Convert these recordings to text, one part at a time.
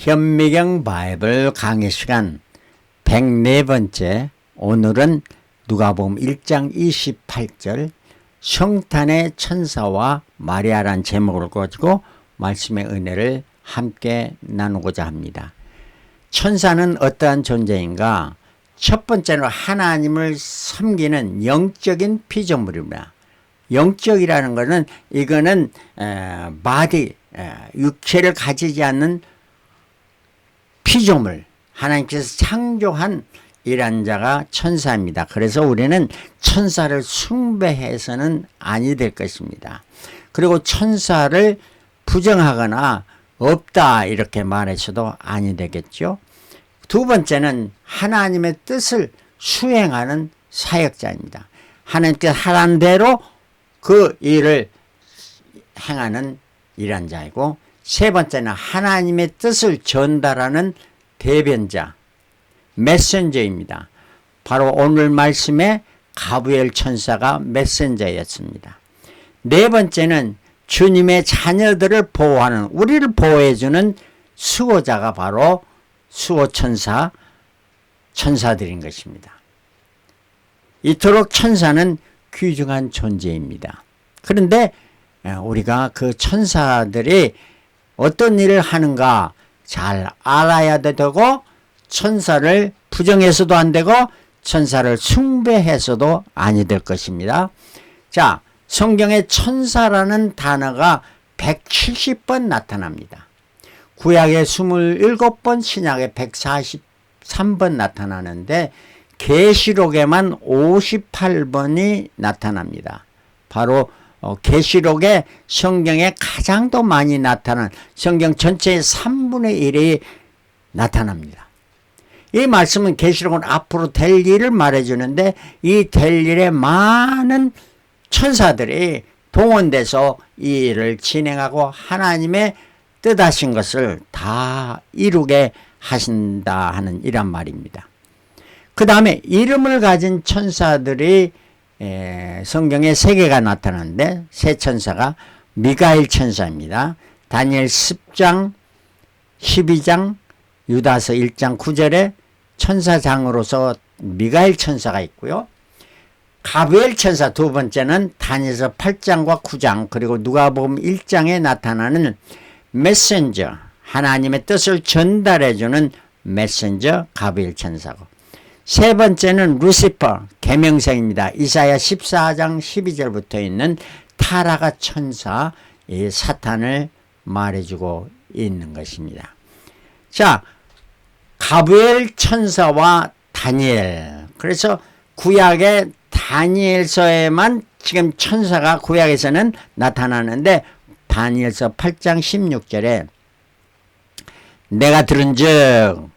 현미경 바이블 강의 시간 104번째. 오늘은 누가복음 1장 28절 성탄의 천사와 마리아란 제목을 가지고 말씀의 은혜를 함께 나누고자 합니다. 천사는 어떠한 존재인가? 첫 번째로 하나님을 섬기는 영적인 피조물입니다. 영적이라는 것은 이거는 육체를 가지지 않는 피조물, 하나님께서 창조한 이란 자가 천사입니다. 그래서 우리는 천사를 숭배해서는 아니 될 것입니다. 그리고 천사를 부정하거나 없다 이렇게 말해서도 아니 되겠죠. 두 번째는 하나님의 뜻을 수행하는 사역자입니다. 하나님께서 하라는 대로 그 일을 행하는 일한 자이고, 세 번째는 하나님의 뜻을 전달하는 대변자, 메신저입니다. 바로 오늘 말씀에 가브리엘 천사가 메신저였습니다. 네 번째는 주님의 자녀들을 보호하는, 우리를 보호해주는 수호자가 바로 수호천사, 천사들인 것입니다. 이토록 천사는 귀중한 존재입니다. 그런데 우리가 그 천사들이 어떤 일을 하는가 잘 알아야 되고, 천사를 부정해서도 안 되고 천사를 숭배해서도 아니 될 것입니다. 자, 성경에 천사라는 단어가 170번 나타납니다. 구약에 27번, 신약에 143번 나타나는데 계시록에만 58번이 나타납니다. 바로 계시록에 성경에 가장 더 많이 나타난, 성경 전체의 3분의 1이 나타납니다. 이 말씀은 계시록은 앞으로 될 일을 말해주는데, 이 될 일에 많은 천사들이 동원돼서 이 일을 진행하고 하나님의 뜻하신 것을 다 이루게 하신다 하는 이란 말입니다. 그 다음에 이름을 가진 천사들이 성경에 3개가 나타나는데, 세 천사가 미가엘 천사입니다. 다니엘 10장 12장 유다서 1장 9절에 천사장으로서 미가엘 천사가 있고요. 가브리엘 천사 두 번째는 다니엘서 8장과 9장 그리고 누가복음 1장에 나타나는 메신저, 하나님의 뜻을 전달해주는 메신저 가브리엘 천사고, 세 번째는 루시퍼, 계명성입니다. 이사야 14장 12절부터 있는 타라가 천사, 이 사탄을 말해주고 있는 것입니다. 자, 가브리엘 천사와 다니엘, 그래서 구약의 다니엘서에만 지금 천사가 구약에서는 나타나는데, 다니엘서 8장 16절에 내가 들은즉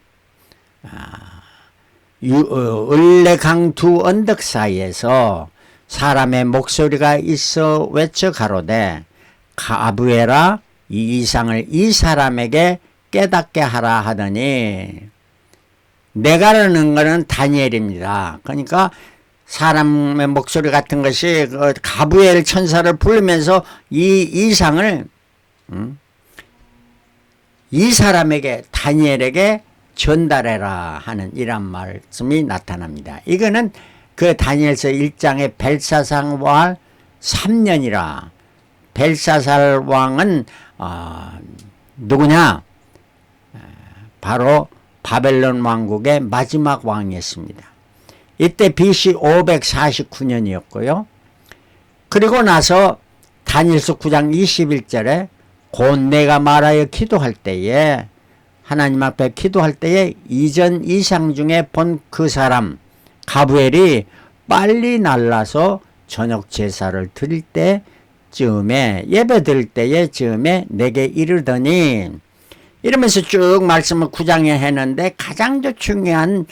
을레강 두 언덕 사이에서 사람의 목소리가 있어 외쳐 가로되 가브리엘아, 이 이상을 이 사람에게 깨닫게 하라 하더니, 내가라는 것은 다니엘입니다. 그러니까 사람의 목소리 같은 것이 가브리엘 천사를 부르면서 이 이상을 이 사람에게, 다니엘에게 전달해라 하는 이런 말씀이 나타납니다. 이거는 그 다니엘서 1장의 벨사살 왕 3년이라. 벨사살 왕은 누구냐? 바로 바벨론 왕국의 마지막 왕이었습니다. 이때 BC 549년이었고요. 그리고 나서 다니엘서 9장 21절에 곧 내가 말하여 기도할 때에, 하나님 앞에 기도할 때에 이전 이상 중에 본 그 사람 가브리엘이 빨리 날라서 저녁 제사를 드릴 때쯤에, 예배 드릴 때에 쯤에 내게 이르더니, 이러면서 쭉 말씀을 9장에 했는데 가장 중요한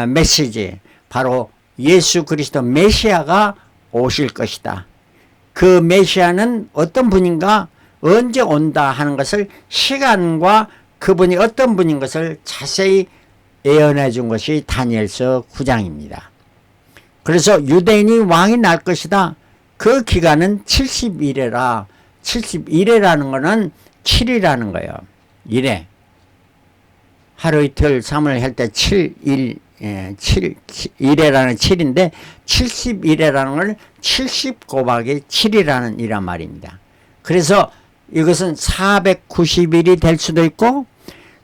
메시지, 바로 예수 그리스도 메시아가 오실 것이다. 그 메시아는 어떤 분인가, 언제 온다 하는 것을, 시간과 그분이 어떤 분인 것을 자세히 예언해 준 것이 다니엘서 9장입니다. 그래서 유대인이 왕이 날 것이다. 그 기간은 70일이라, 71회라는 거는 7이라는 거예요. 1회. 하루 이틀 3을 할 때 7일 1회라는 7인데 70일이라는 걸 70 곱하기 7이라는 이란 말입니다. 그래서 이것은 490일이 될 수도 있고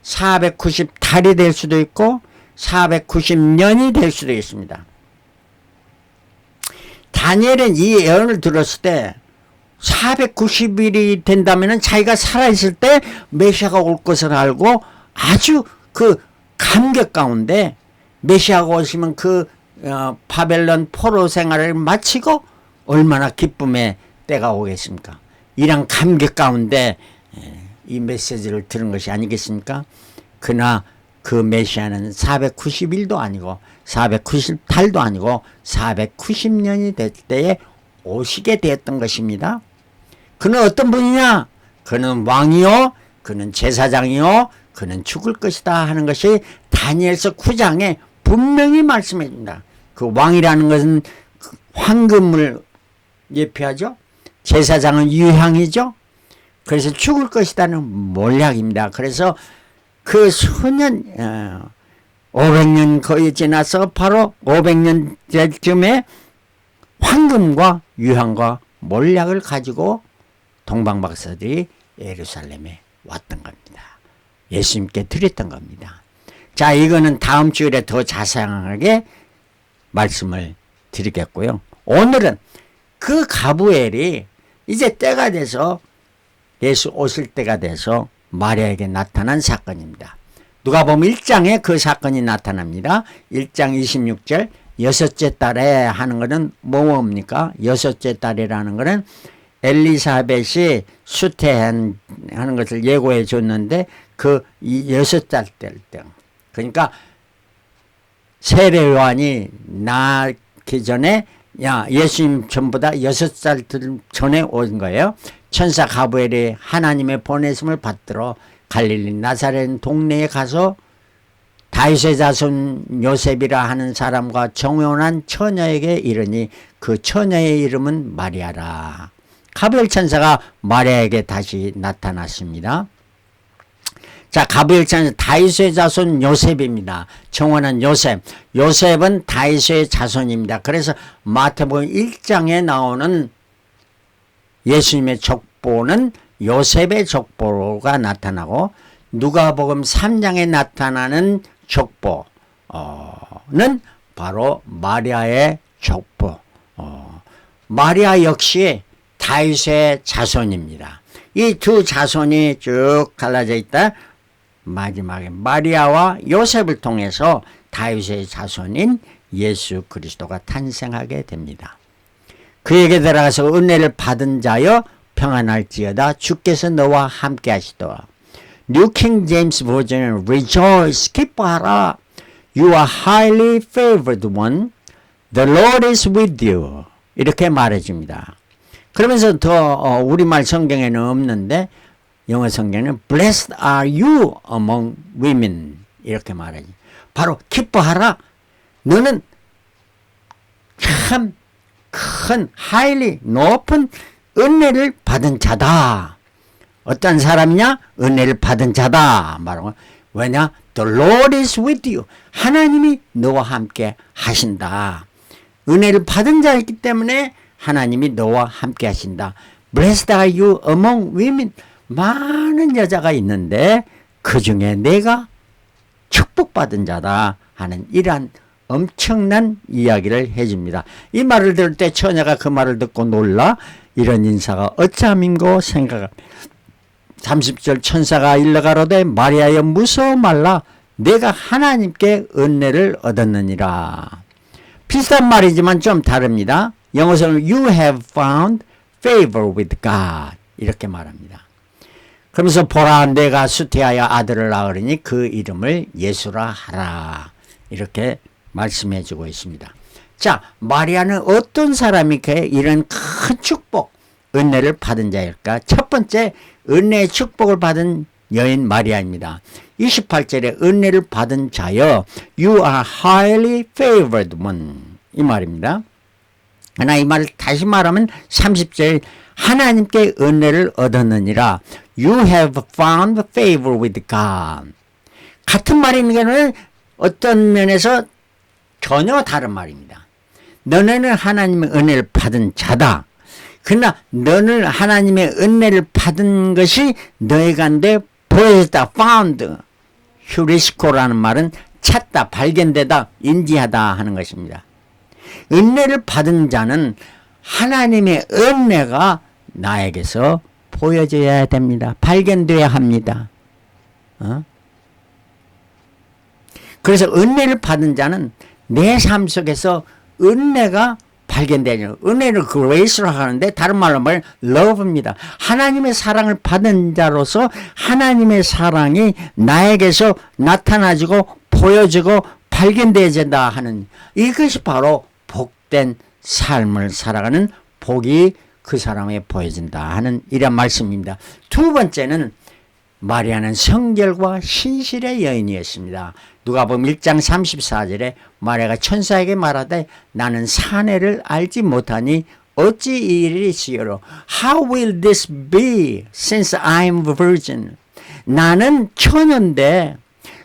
490달이 될 수도 있고 490년이 될 수도 있습니다. 다니엘은 이 예언을 들었을 때 490일이 된다면 자기가 살아있을 때 메시아가 올 것을 알고 아주 그 감격 가운데 메시아가 오시면 그 바벨론 포로 생활을 마치고 얼마나 기쁨의 때가 오겠습니까? 이런 감격 가운데 이 메시지를 들은 것이 아니겠습니까? 그러나 그 메시아는 490일도 아니고 490달도 아니고 490년이 될 때에 오시게 되었던 것입니다. 그는 어떤 분이냐? 그는 왕이요, 그는 제사장이요, 그는 죽을 것이다 하는 것이 다니엘서 9장에 분명히 말씀해 줍니다. 그 왕이라는 것은 황금을 예표하죠. 제사장은 유향이죠. 그래서 죽을 것이다는 몰약입니다. 그래서 그 수년 500년 거의 지나서 바로 500년 쯤에 황금과 유향과 몰약을 가지고 동방박사들이 예루살렘에 왔던 겁니다. 예수님께 드렸던 겁니다. 자, 이거는 다음 주일에 더 자세하게 말씀을 드리겠고요. 오늘은 그 가브엘이 이제 때가 돼서 예수 오실 때가 돼서 마리아에게 나타난 사건입니다. 누가복음 1장에 그 사건이 나타납니다. 1장 26절 여섯째 달에 하는 것은 뭡니까? 여섯째 달이라는 것은 엘리사벳이 수태하는 것을 예고해 줬는데 그 여섯 달 때 그러니까 세례 요한이 낳기 전에 예수님 전보다 6살 전에 온 거예요. 천사 가브엘이 하나님의 보내심을 받들어 갈릴리 나사렛 동네에 가서 다윗의 자손 요셉이라 하는 사람과 정혼한 처녀에게 이르니 그 처녀의 이름은 마리아라. 가브엘 천사가 마리아에게 다시 나타났습니다. 자, 가브엘 천사 다윗의 자손 요셉입니다. 정혼한 요셉. 요셉은 다윗의 자손입니다. 그래서 마태복음 1장에 나오는 예수님의 족보는 요셉의 족보가 나타나고 누가복음 3장에 나타나는 족보는 바로 마리아의 족보. 마리아 역시 다윗의 자손입니다. 이 두 자손이 쭉 갈라져 있다. 마지막에 마리아와 요셉을 통해서 다윗의 자손인 예수 그리스도가 탄생하게 됩니다. 그에게 들어가서 은혜를 받은 자여 평안할지어다 주께서 너와 함께 하시도다. New King James Version은 Rejoice, 기뻐하라. You are highly favored one. The Lord is with you. 이렇게 말해줍니다. 그러면서 더 우리말 성경에는 없는데 영어 성경에는 Blessed are you among women 이렇게 말하지. 바로 기뻐하라. 너는 참 큰 highly 높은 은혜를 받은 자다. 어떤 사람이냐? 은혜를 받은 자다. 말하고 왜냐? The Lord is with you. 하나님이 너와 함께 하신다. 은혜를 받은 자이기 때문에 하나님이 너와 함께 하신다. Blessed are you among women. 많은 여자가 있는데 그 중에 내가 축복받은 자다 하는 이러한 엄청난 이야기를 해줍니다. 이 말을 들을 때 처녀가 그 말을 듣고 놀라 이런 인사가 어찌함인고 생각합니다. 30절 천사가 일러가로되 마리아여 무서워 말라 내가 하나님께 은혜를 얻었느니라. 비슷한 말이지만 좀 다릅니다. 영어서는 You have found favor with God 이렇게 말합니다. 그러면서 보라 내가 수태하여 아들을 낳으리니 그 이름을 예수라 하라 이렇게 말씀해 주고 있습니다. 자, 마리아는 어떤 사람이 이런 큰 축복 은혜를 받은 자일까? 첫 번째 은혜의 축복을 받은 여인 마리아입니다. 28절에 은혜를 받은 자여 You are highly favored one 이 말입니다. 그러나 이 말을 다시 말하면 30절 하나님께 은혜를 얻었느니라 You have found favor with God. 같은 말이면 어떤 면에서 전혀 다른 말입니다. 너네는 하나님의 은혜를 받은 자다. 그러나 너는 하나님의 은혜를 받은 것이 너희 가운데 보여졌다. found. 휴리스코라는 말은 찾다, 발견되다, 인지하다 하는 것입니다. 은혜를 받은 자는 하나님의 은혜가 나에게서 보여져야 됩니다. 발견돼야 합니다. 그래서 은혜를 받은 자는 내 삶 속에서 은혜가 발견되죠. 은혜를 grace라고 하는데 다른 말로 말하면 love입니다. 하나님의 사랑을 받은 자로서 하나님의 사랑이 나에게서 나타나지고 보여지고 발견되어진다 하는, 이것이 바로 복된 삶을 살아가는 복이 그 사람에게 보여진다 하는 이런 말씀입니다. 두 번째는 마리아는 성결과 신실의 여인이었습니다. 누가복음 1장 34절에 마리아가 천사에게 말하되 나는 사내를 알지 못하니 어찌 이 일이 있으리요? How will this be since I am virgin? 나는 처녀인데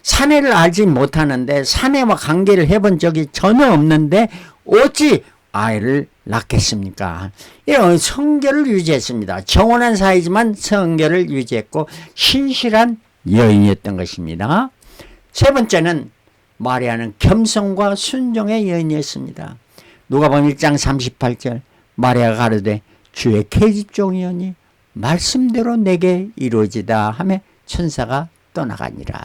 사내를 알지 못하는데 사내와 관계를 해본 적이 전혀 없는데 어찌 아이를 낳겠습니까? 이런 성결을 유지했습니다. 정혼한 사이지만 성결을 유지했고 신실한 여인이었던 것입니다. 세 번째는 마리아는 겸손과 순종의 여인이었습니다. 누가복음 1장 38절 마리아가 가로되 주의 계집종이오니 말씀대로 내게 이루어지다 하며 천사가 떠나가니라.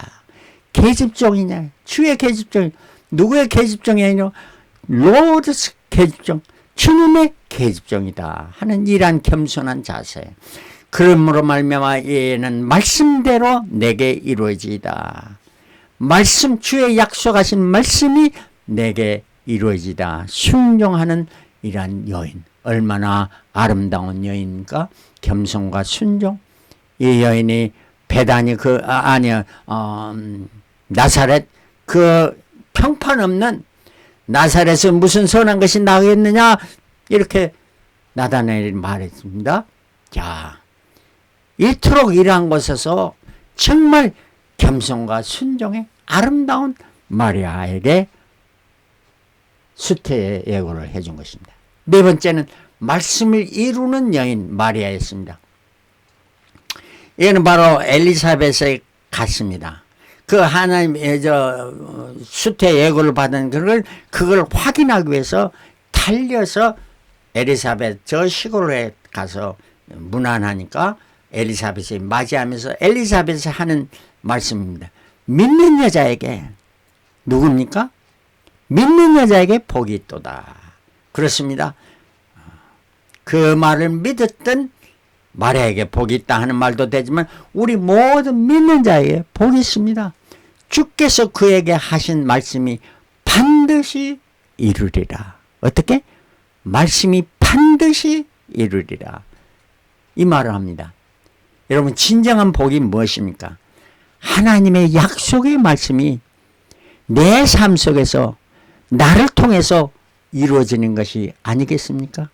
계집종이냐? 주의 계집종. 누구의 계집종이 아니라 로드스 계집종, 주님의 계집종이다 하는 이러한 겸손한 자세. 그러므로 말미암아 얘는 말씀대로 내게 이루어지다. 말씀, 주의 약속하신 말씀이 내게 이루어지다. 순종하는 이러한 여인. 얼마나 아름다운 여인인가? 겸손과 순종. 이 여인이 베다니 나사렛 그 평판 없는 나사렛에서 무슨 선한 것이 나겠느냐 이렇게 나다나엘이 말했습니다. 자, 이토록 이러한 곳에서 정말 겸손과 순종의 아름다운 마리아에게 수태의 예고를 해준 것입니다. 네 번째는 말씀을 이루는 여인 마리아였습니다. 얘는 바로 엘리사벳에 갔습니다. 그 하나님의 수태 예고를 받은 그걸 확인하기 위해서 달려서 엘리사벳 저 시골에 가서 문안하니까 엘리사벳이 맞이하면서 엘리사벳이 하는 말씀입니다. 믿는 여자에게 누굽니까? 믿는 여자에게 복이 있도다. 그렇습니다. 그 말을 믿었던 마리아에게 복이 있다 하는 말도 되지만 우리 모든 믿는 자에게 복이 있습니다. 주께서 그에게 하신 말씀이 반드시 이루리라. 어떻게? 말씀이 반드시 이루리라. 이 말을 합니다. 여러분 진정한 복이 무엇입니까? 하나님의 약속의 말씀이 내 삶 속에서 나를 통해서 이루어지는 것이 아니겠습니까?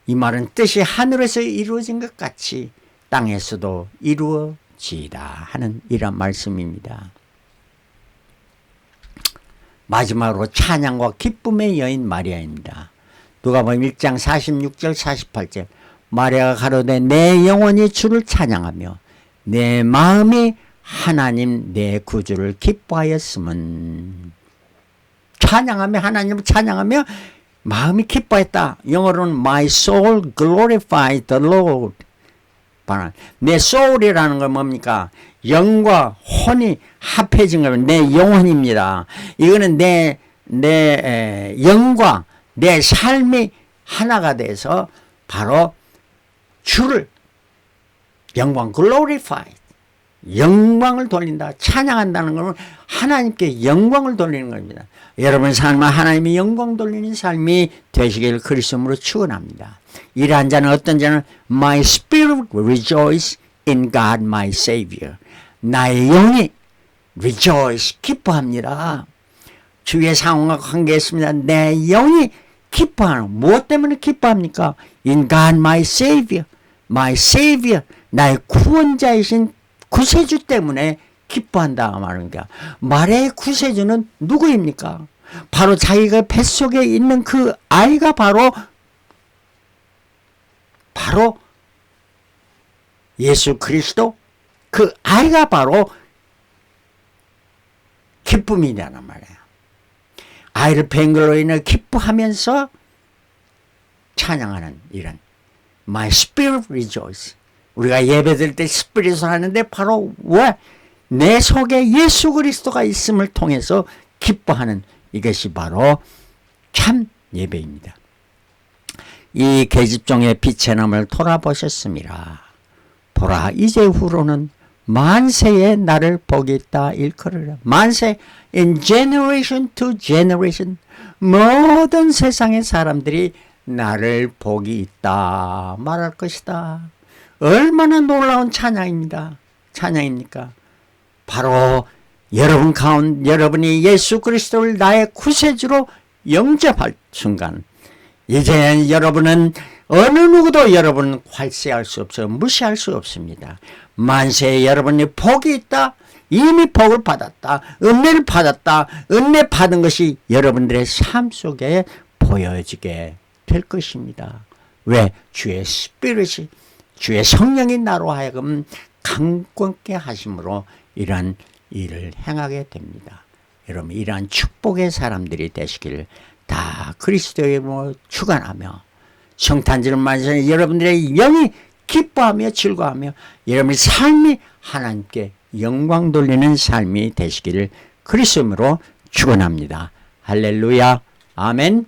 이 말은 뜻이 하늘에서 이루어진 것 같이 땅에서도 이루어지다 하는 이런 말씀입니다. 마지막으로 찬양과 기쁨의 여인 마리아입니다. 누가복음 1장 46절 48절 마리아가 가로되 내 영혼이 주를 찬양하며 내 마음이 하나님 내 구주를 기뻐하였음은. 찬양하며 하나님을 찬양하며 마음이 기뻐했다. 영어로는 My soul glorified the Lord. 내 soul이라는 건 뭡니까? 영과 혼이 합해진 거면 내 영혼입니다. 이거는 내 영과 내 삶이 하나가 돼서 바로 주를 영광 glorified. 영광을 돌린다. 찬양한다는 것은 하나님께 영광을 돌리는 겁니다. 여러분의 삶은 하나님이 영광 돌리는 삶이 되시길 그리스도로 축원합니다. 이러한 자는 어떤 자는 My spirit rejoice in God my Savior. 나의 영이 rejoice 기뻐합니다. 주의 상황과 관계했습니다. 내 영이 기뻐하는 무엇 때문에 기뻐합니까? In God my Savior. My Savior. 나의 구원자이신 구세주 때문에 기뻐한다 말하는 게 말의 구세주는 누구입니까? 바로 자기가 뱃속에 있는 그 아이가 바로 예수 그리스도, 그 아이가 바로 기쁨이라는 말이에요. 아이를 뵌 걸로 인해 기뻐하면서 찬양하는 이런 My spirit rejoice. 우리가 예배드릴 때 스피릿을 하는데 바로 왜? 내 속에 예수 그리스도가 있음을 통해서 기뻐하는 이것이 바로 참 예배입니다. 이 계집종의 빛의 나무를 돌아보셨습니다. 보라, 이제후로는 만세에 나를 복있다 일컬으라. 만세, in generation to generation, 모든 세상의 사람들이 나를 복이 있다 말할 것이다. 얼마나 놀라운 찬양입니다. 찬양입니까? 바로 여러분 가운데 여러분이 예수 그리스도를 나의 구세주로 영접할 순간, 이제 여러분은 어느 누구도 여러분은 괄세할 수 없어요. 무시할 수 없습니다. 만세에 여러분이 복이 있다. 이미 복을 받았다. 은혜를 받았다. 은혜 받은 것이 여러분들의 삶 속에 보여지게 될 것입니다. 왜? 주의 스피릿이, 주의 성령이 나로 하여금 강권케 하심으로 이러한 일을 행하게 됩니다. 여러분, 이러한 축복의 사람들이 되시길 다 그리스도의 이름으로 축원하며, 성탄절을 맞이하는 여러분들의 영이 기뻐하며 즐거워하며 여러분의 삶이 하나님께 영광 돌리는 삶이 되시기를 그리스도로 축원합니다. 할렐루야. 아멘.